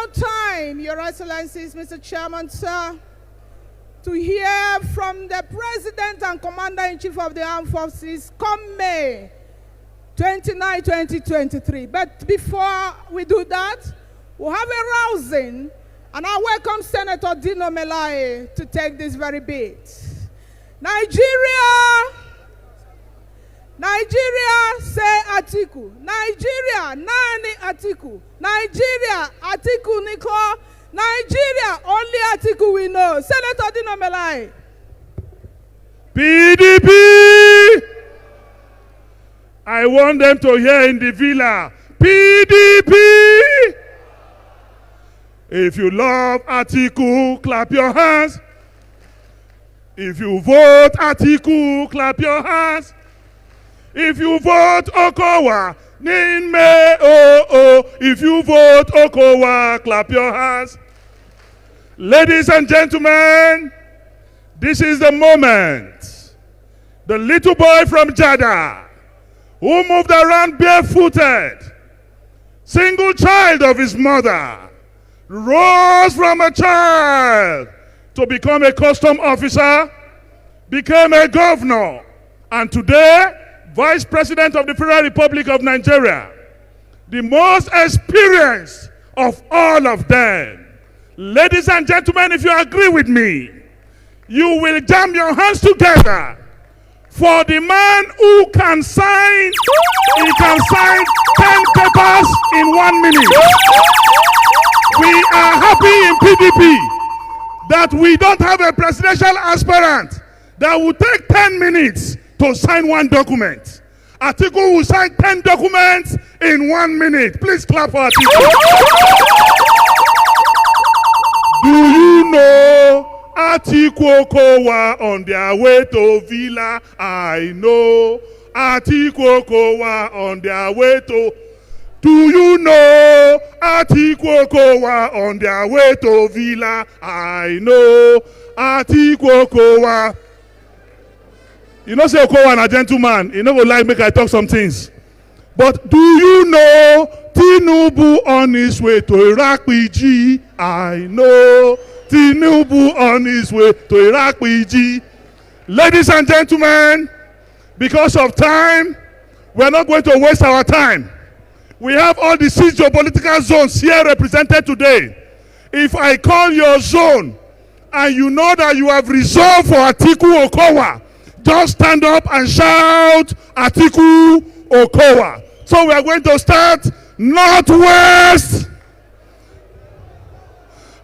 no time, Your Excellencies, Mr. Chairman, sir, to hear from the President and Commander-in-Chief of the Armed Forces come May 29, 2023. But before we do that, we'll have a rousing, and I welcome Senator Dino Melaye to take this very bit. Nigeria, say Atiku. Nigeria, Nani Atiku. Nigeria, Atiku Niko. Nigeria, only Atiku we know. Senator Dino Melaye. PDP! I want them to hear in the villa. PDP! If you love Atiku, clap your hands. If you vote Atiku, clap your hands. If you vote Okowa, Ninme oh. If you vote Okowa, clap your hands. Ladies and gentlemen, this is the moment. The little boy from Jada, who moved around barefooted, single child of his mother, rose from a child to become a custom officer, became a governor, and today, Vice President of the Federal Republic of Nigeria, the most experienced of all of them. Ladies and gentlemen, if you agree with me, you will jam your hands together for the man who can sign, he can sign 10 papers in 1 minute. We are happy in PDP that we don't have a presidential aspirant that will take 10 minutes to sign 1 document. Atiku will sign 10 documents in 1 minute. Please clap for Atiku. Do you know Atiku Okowa on their way to Villa? I know Atiku Okowa on their way to. Do you know Atiku Okowa on their way to Villa? I know Atiku Okowa. You know, say Okowa a gentleman. He never like make I talk some things. But do you know Tinubu on his way to Iraq PG? I know Tinubu on his way to Iraq PG. Ladies and gentlemen, because of time, we're not going to waste our time. We have all the 6 geopolitical zones here represented today. If I call your zone and you know that you have resolved for Atiku Okowa, just stand up and shout Atiku Okowa. So we are going to start Northwest.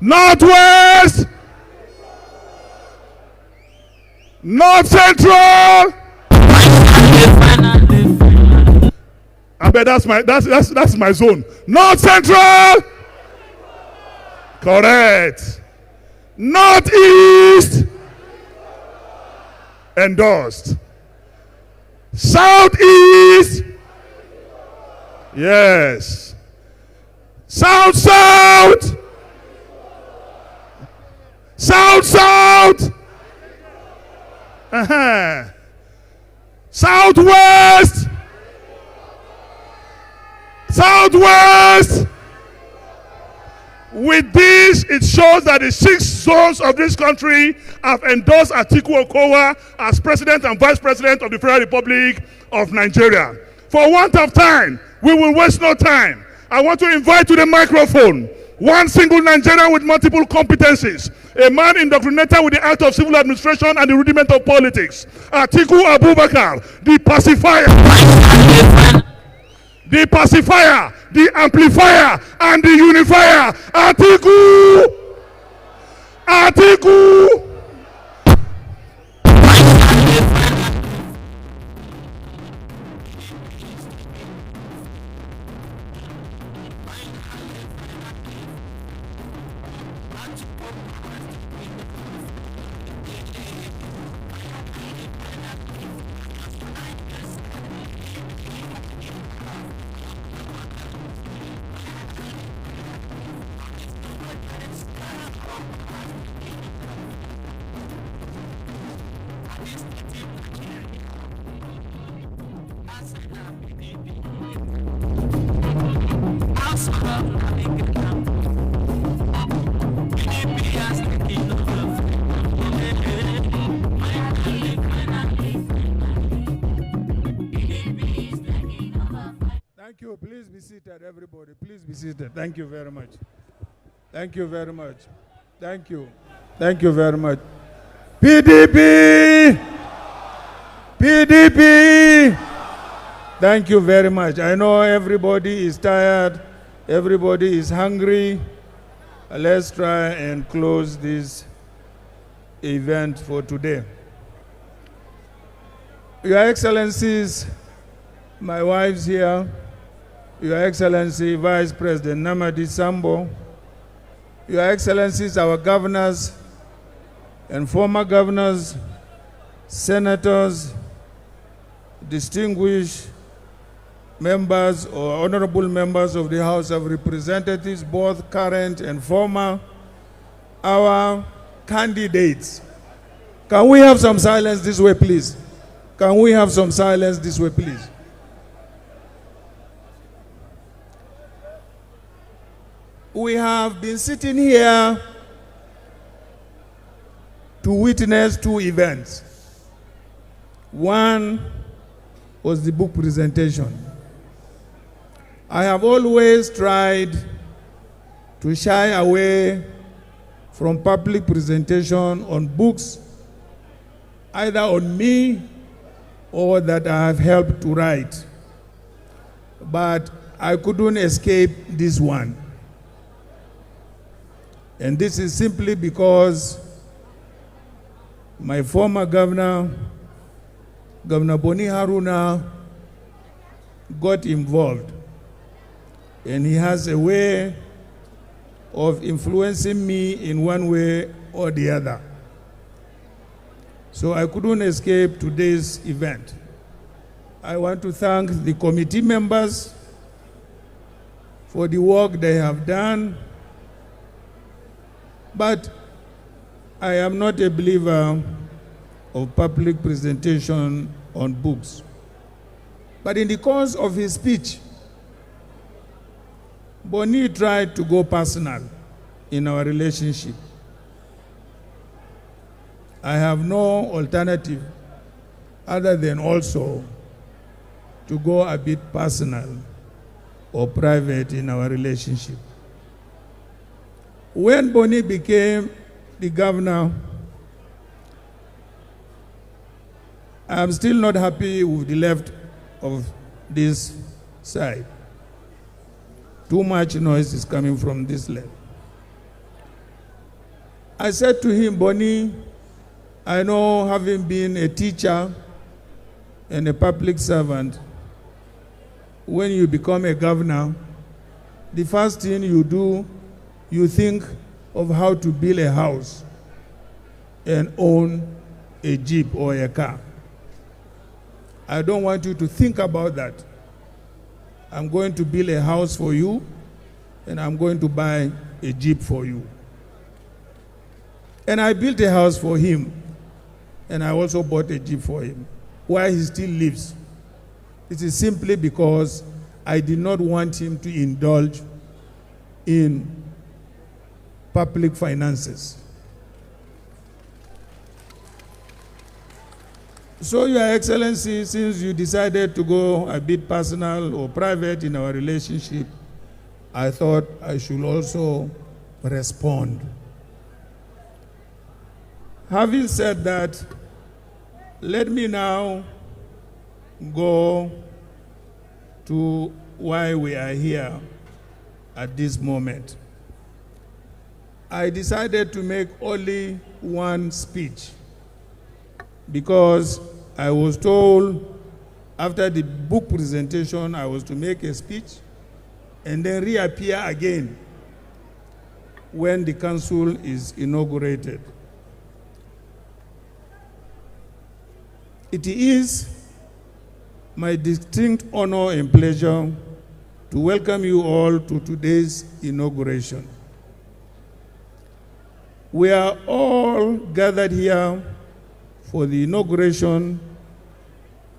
Northwest. North Central. I bet that's my zone. North Central. Correct. Northeast. Endorsed. Southeast. Yes. South. Southwest. With this, it shows that the 6 zones of this country have endorsed Atiku Okowa as President and Vice President of the Federal Republic of Nigeria. For want of time, we will waste no time. I want to invite to the microphone one single Nigerian with multiple competencies, a man indoctrinated with the art of civil administration and the rudiment of politics, Atiku Abubakar, the pacifier. The pacifier, the amplifier, and the unifier. Atiku. seated, everybody. Please be seated. Thank you very much. Thank you very much. Thank you. Thank you very much. PDP! PDP! Thank you very much. I know everybody is tired. Everybody is hungry. Let's try and close this event for today. Your Excellencies, my wife's here. Your Excellency, Vice President Namadi Sambo, Your Excellencies, our governors and former governors, senators, distinguished members or honorable members of the House of Representatives, both current and former, our candidates. Can we have some silence this way, please? Can we have some silence this way, please? We have been sitting here to witness two events. One was the book presentation. I have always tried to shy away from public presentation on books, either on me or that I have helped to write. But I couldn't escape this one. And this is simply because my former governor, Governor Boni Haruna, got involved. And he has a way of influencing me in one way or the other. So I couldn't escape today's event. I want to thank the committee members for the work they have done. But I am not a believer of public presentation on books. But in the course of his speech, Boni tried to go personal in our relationship. I have no alternative other than also to go a bit personal or private in our relationship. When Boni became the governor, I'm still not happy with the left of this side. Too much noise is coming from this left. I said to him, Boni, I know, having been a teacher and a public servant, when you become a governor, the first thing you do, you think of how to build a house and own a Jeep or a car. I don't want you to think about that. I'm going to build a house for you, and I'm going to buy a Jeep for you. And I built a house for him, and I also bought a Jeep for him, while he still lives. It is simply because I did not want him to indulge in public finances. So, Your Excellency, since you decided to go a bit personal or private in our relationship, I thought I should also respond. Having said that, let me now go to why we are here at this moment. I decided to make only one speech because I was told after the book presentation I was to make a speech and then reappear again when the council is inaugurated. It is my distinct honor and pleasure to welcome you all to today's inauguration. We are all gathered here for the inauguration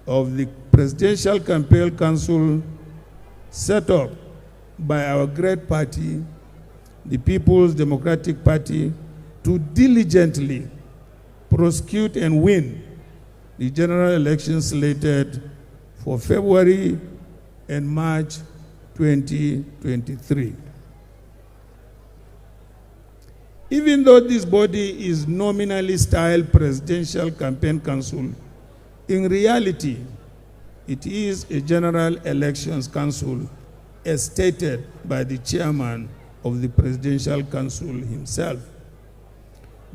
of the Presidential Campaign Council set up by our great party, the People's Democratic Party, to diligently prosecute and win the general elections slated for February and March 2023. Even though this body is nominally styled Presidential Campaign Council, in reality, it is a General Elections Council as stated by the chairman of the Presidential Council himself.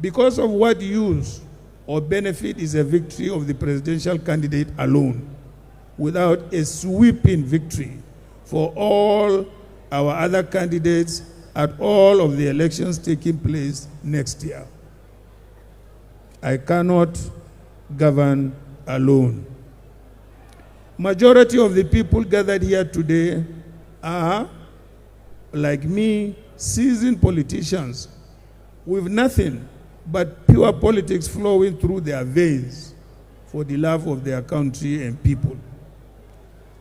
Because of what use or benefit is a victory of the presidential candidate alone, without a sweeping victory for all our other candidates at all of the elections taking place next year. I cannot govern alone. Majority of the people gathered here today are, like me, seasoned politicians with nothing but pure politics flowing through their veins for the love of their country and people.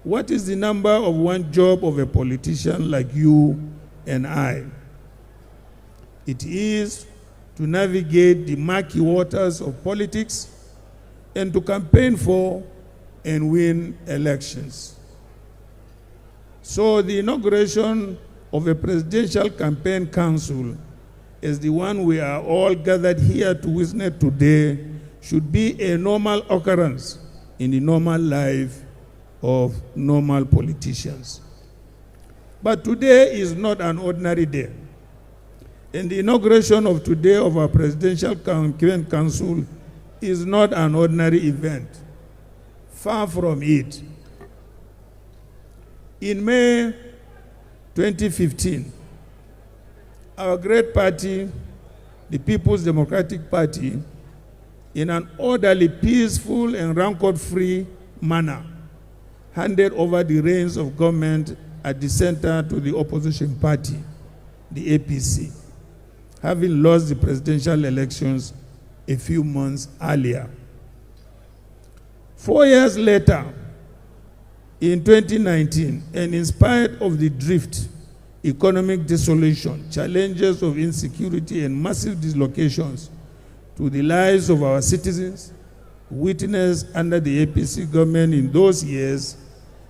What is the number of one job of a politician like you and I? It is to navigate the murky waters of politics and to campaign for and win elections. So the inauguration of a presidential campaign council as the one we are all gathered here to witness today should be a normal occurrence in the normal life of normal politicians. But today is not an ordinary day. And the inauguration of today of our Presidential Campaign Council is not an ordinary event. Far from it. In May 2015, our great party, the People's Democratic Party, in an orderly, peaceful, and rancor-free manner, handed over the reins of government at the center to the opposition party, the APC, having lost the presidential elections a few months earlier. 4 years later, in 2019, and in spite of the drift, economic desolation, challenges of insecurity, and massive dislocations to the lives of our citizens, witnessed under the APC government in those years,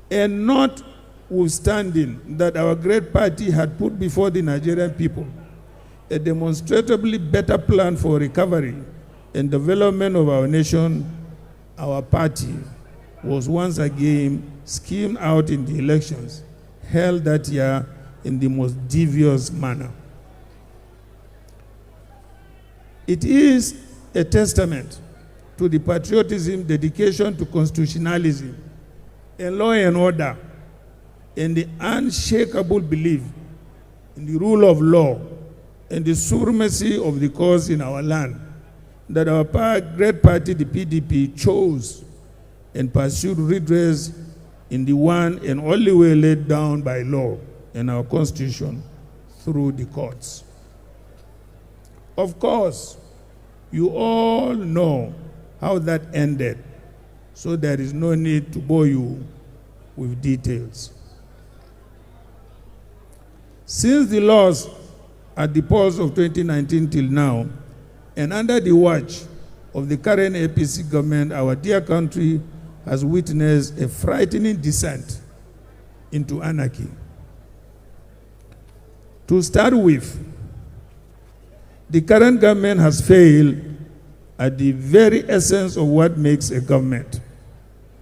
and notwithstanding that our great party had put before the Nigerian people a demonstrably better plan for recovery and development of our nation, our party was once again schemed out in the elections held that year in the most devious manner. It is a testament to the patriotism, dedication to constitutionalism, and law and order, and the unshakable belief in the rule of law and the supremacy of the cause in our land that our great party, the PDP, chose and pursued redress in the one and only way laid down by law and our Constitution through the courts. Of course, you all know how that ended, so there is no need to bore you with details. Since the loss at the polls of 2019 till now, and under the watch of the current APC government, our dear country has witnessed a frightening descent into anarchy. To start with, the current government has failed at the very essence of what makes a government,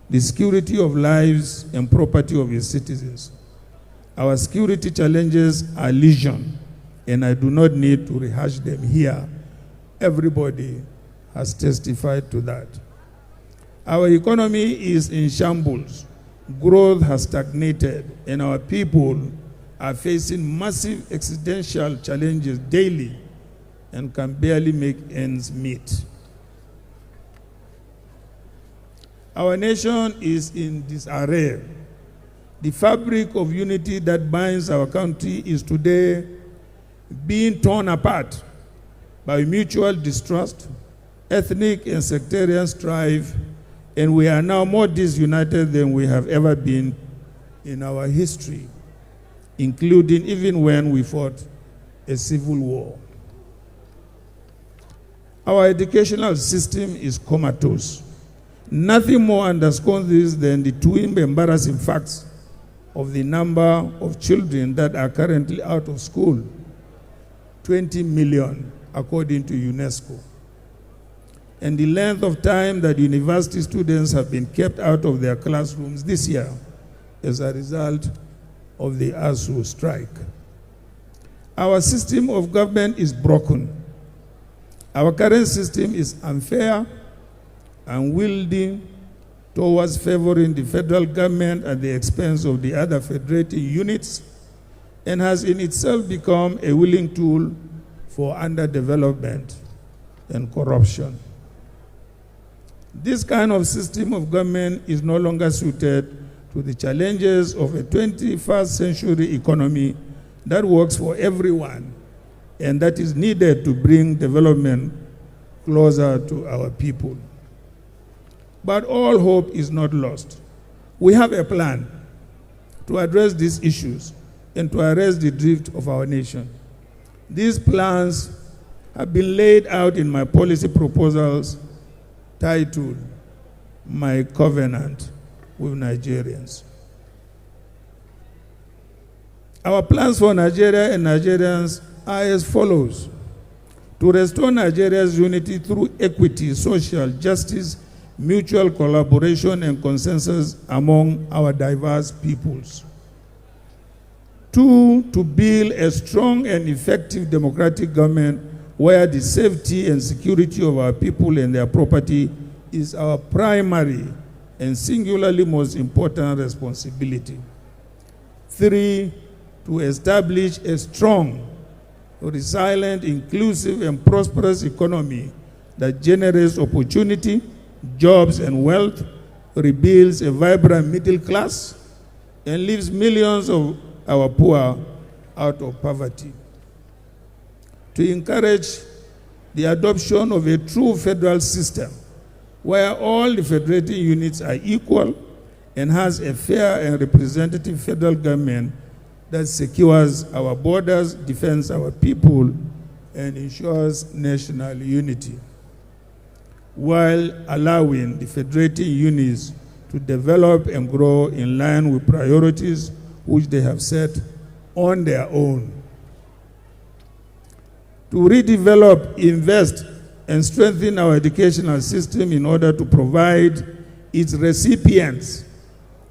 the security of lives and property of its citizens. Our security challenges are legion, and I do not need to rehash them here. Everybody has testified to that. Our economy is in shambles. Growth has stagnated, and our people are facing massive existential challenges daily and can barely make ends meet. Our nation is in disarray. The fabric of unity that binds our country is today being torn apart by mutual distrust, ethnic and sectarian strife, and we are now more disunited than we have ever been in our history, including even when we fought a civil war. Our educational system is comatose. Nothing more underscores this than the two embarrassing facts of the number of children that are currently out of school, 20 million according to UNESCO. And the length of time that university students have been kept out of their classrooms this year as a result of the ASU strike. Our system of government is broken. Our current system is unfair, unwieldy, towards favoring the federal government at the expense of the other federating units, and has in itself become a willing tool for underdevelopment and corruption. This kind of system of government is no longer suited to the challenges of a 21st century economy that works for everyone and that is needed to bring development closer to our people. But all hope is not lost. We have a plan to address these issues and to arrest the drift of our nation. These plans have been laid out in my policy proposals titled, My Covenant with Nigerians. Our plans for Nigeria and Nigerians are as follows: to restore Nigeria's unity through equity, social justice, mutual collaboration, and consensus among our diverse peoples. 2, to build a strong and effective democratic government where the safety and security of our people and their property is our primary and singularly most important responsibility. 3, to establish a strong, resilient, inclusive, and prosperous economy that generates opportunity, jobs, and wealth, rebuilds a vibrant middle class, and leaves millions of our poor out of poverty. To encourage the adoption of a true federal system where all the federating units are equal and has a fair and representative federal government that secures our borders, defends our people, and ensures national unity, while allowing the federating units to develop and grow in line with priorities which they have set on their own. To redevelop, invest, and strengthen our educational system in order to provide its recipients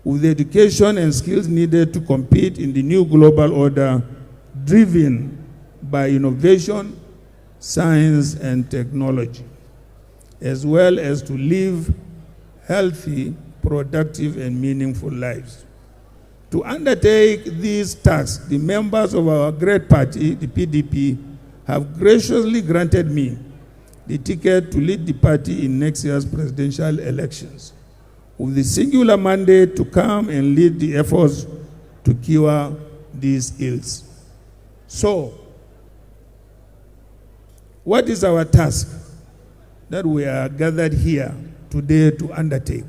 with the education and skills needed to compete in the new global order driven by innovation, science, and technology, as well as to live healthy, productive, and meaningful lives. To undertake these tasks, the members of our great party, the PDP, have graciously granted me the ticket to lead the party in next year's presidential elections, with the singular mandate to come and lead the efforts to cure these ills. So, what is our task that we are gathered here today to undertake?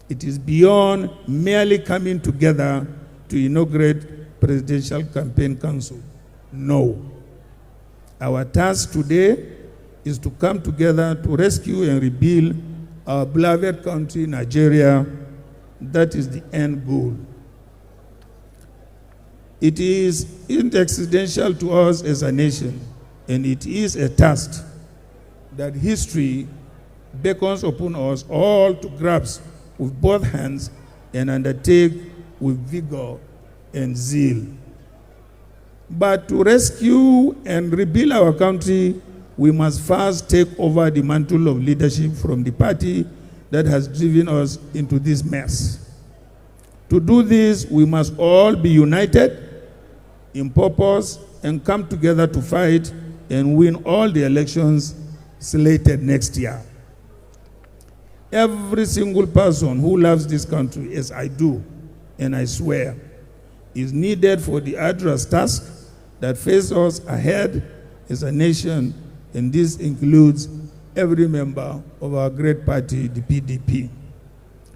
It is beyond merely coming together to inaugurate Presidential Campaign Council. No. Our task today is to come together to rescue and rebuild our beloved country, Nigeria. That is the end goal. It is accidental to us as a nation, and it is a task that history beckons upon us all to grasp with both hands and undertake with vigor and zeal. But to rescue and rebuild our country, we must first take over the mantle of leadership from the party that has driven us into this mess. To do this, we must all be united in purpose and come together to fight and win all the elections slated next year. Every single person who loves this country, as I do, and I swear, is needed for the arduous task that faces us ahead as a nation, and this includes every member of our great party, the PDP.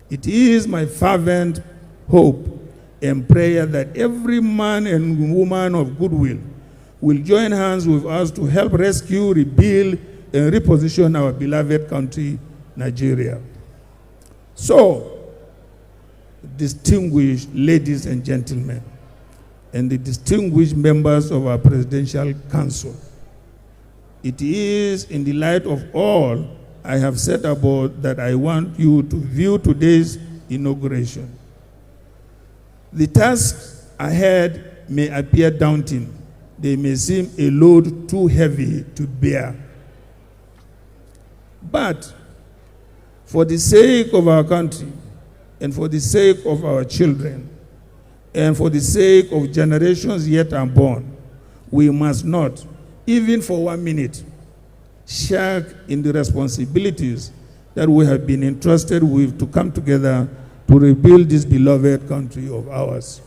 It is my fervent hope and prayer that every man and woman of goodwill will join hands with us to help rescue, rebuild, and reposition our beloved country, Nigeria. So, distinguished ladies and gentlemen, and the distinguished members of our Presidential Council. It is in the light of all I have said about that I want you to view today's inauguration. The tasks ahead may appear daunting. They may seem a load too heavy to bear. But for the sake of our country, and for the sake of our children, and for the sake of generations yet unborn, we must not, even for 1 minute, shirk in the responsibilities that we have been entrusted with to come together to rebuild this beloved country of ours.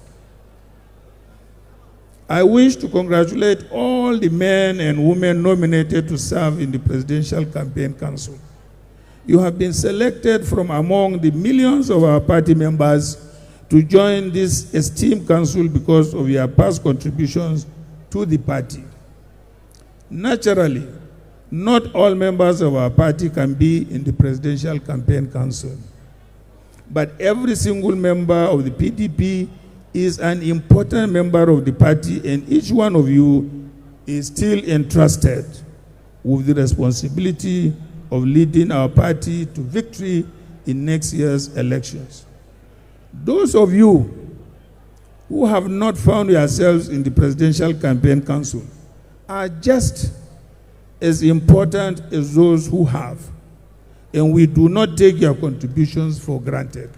I wish to congratulate all the men and women nominated to serve in the Presidential Campaign Council. You have been selected from among the millions of our party members to join this esteemed council because of your past contributions to the party. Naturally, not all members of our party can be in the Presidential Campaign Council, but every single member of the PDP is an important member of the party, and each one of you is still entrusted with the responsibility of leading our party to victory in next year's elections. Those of you who have not found yourselves in the Presidential Campaign Council are just as important as those who have, and we do not take your contributions for granted.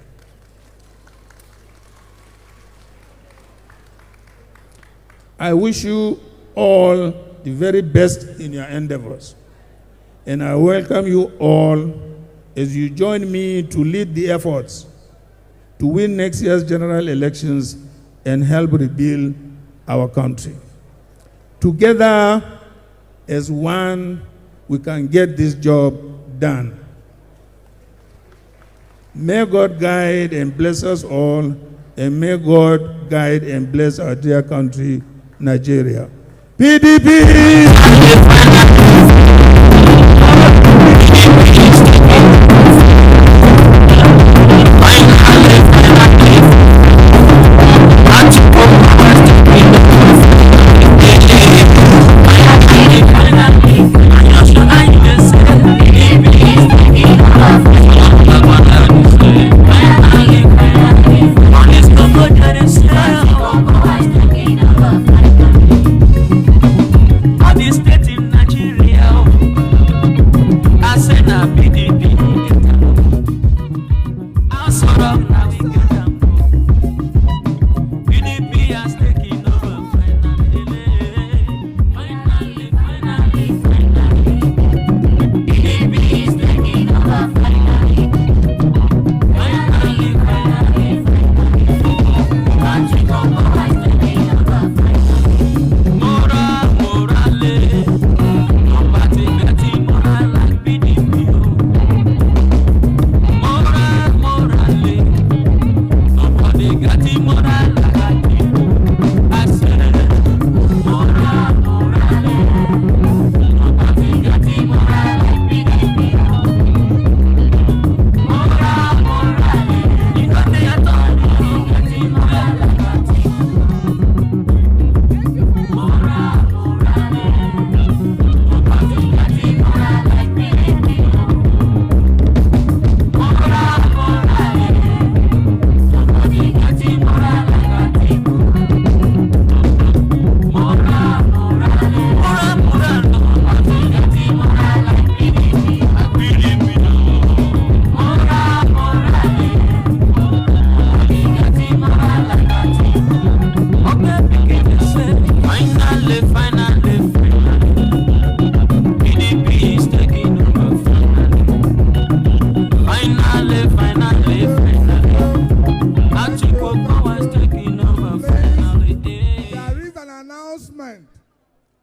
I wish you all the very best in your endeavors, and I welcome you all as you join me to lead the efforts to win next year's general elections and help rebuild our country. Together, as one, we can get this job done. May God guide and bless us all, and may God guide and bless our dear country, Nigeria. PDP!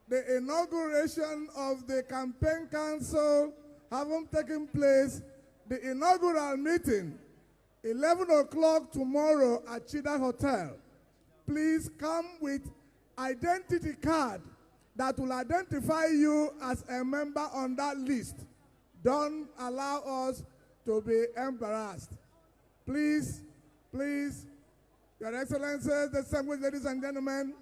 The inauguration of the campaign council having taken place, the inaugural meeting, 11 o'clock tomorrow at Chida Hotel. Please come with identity card that will identify you as a member on that list. Don't allow us to be embarrassed. Please Please, Your Excellencies, distinguished ladies and gentlemen.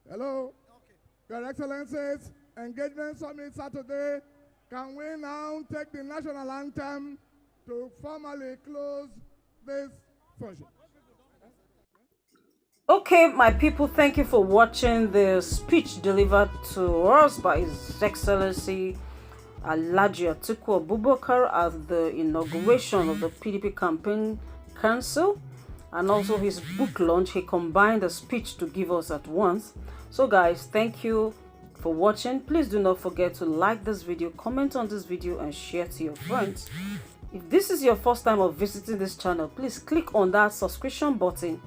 Hello. Your Excellencies, Engagement Summit Saturday. Can we now take the national anthem to formally close this function? Okay, my people, thank you for watching the speech delivered to us by His Excellency Alhaji Atiku Abubakar at the inauguration of the PDP Campaign Council, and also his book launch. He combined the speech to give us at once. So guys, thank you for watching. Please do not forget to like this video, comment on this video, and share to your friends. If this is your first time of visiting this channel, please click on that subscription button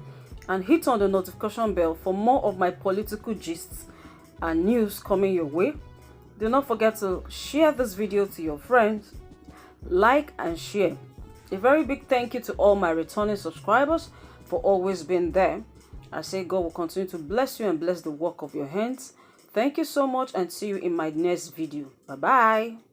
and hit on the notification bell for more of my political gists and news coming your way. Do not forget to share this video to your friends, like and share. A very big thank you to all my returning subscribers for always being there. I say God will continue to bless you and bless the work of your hands. Thank you so much, and see you in my next video. Bye bye.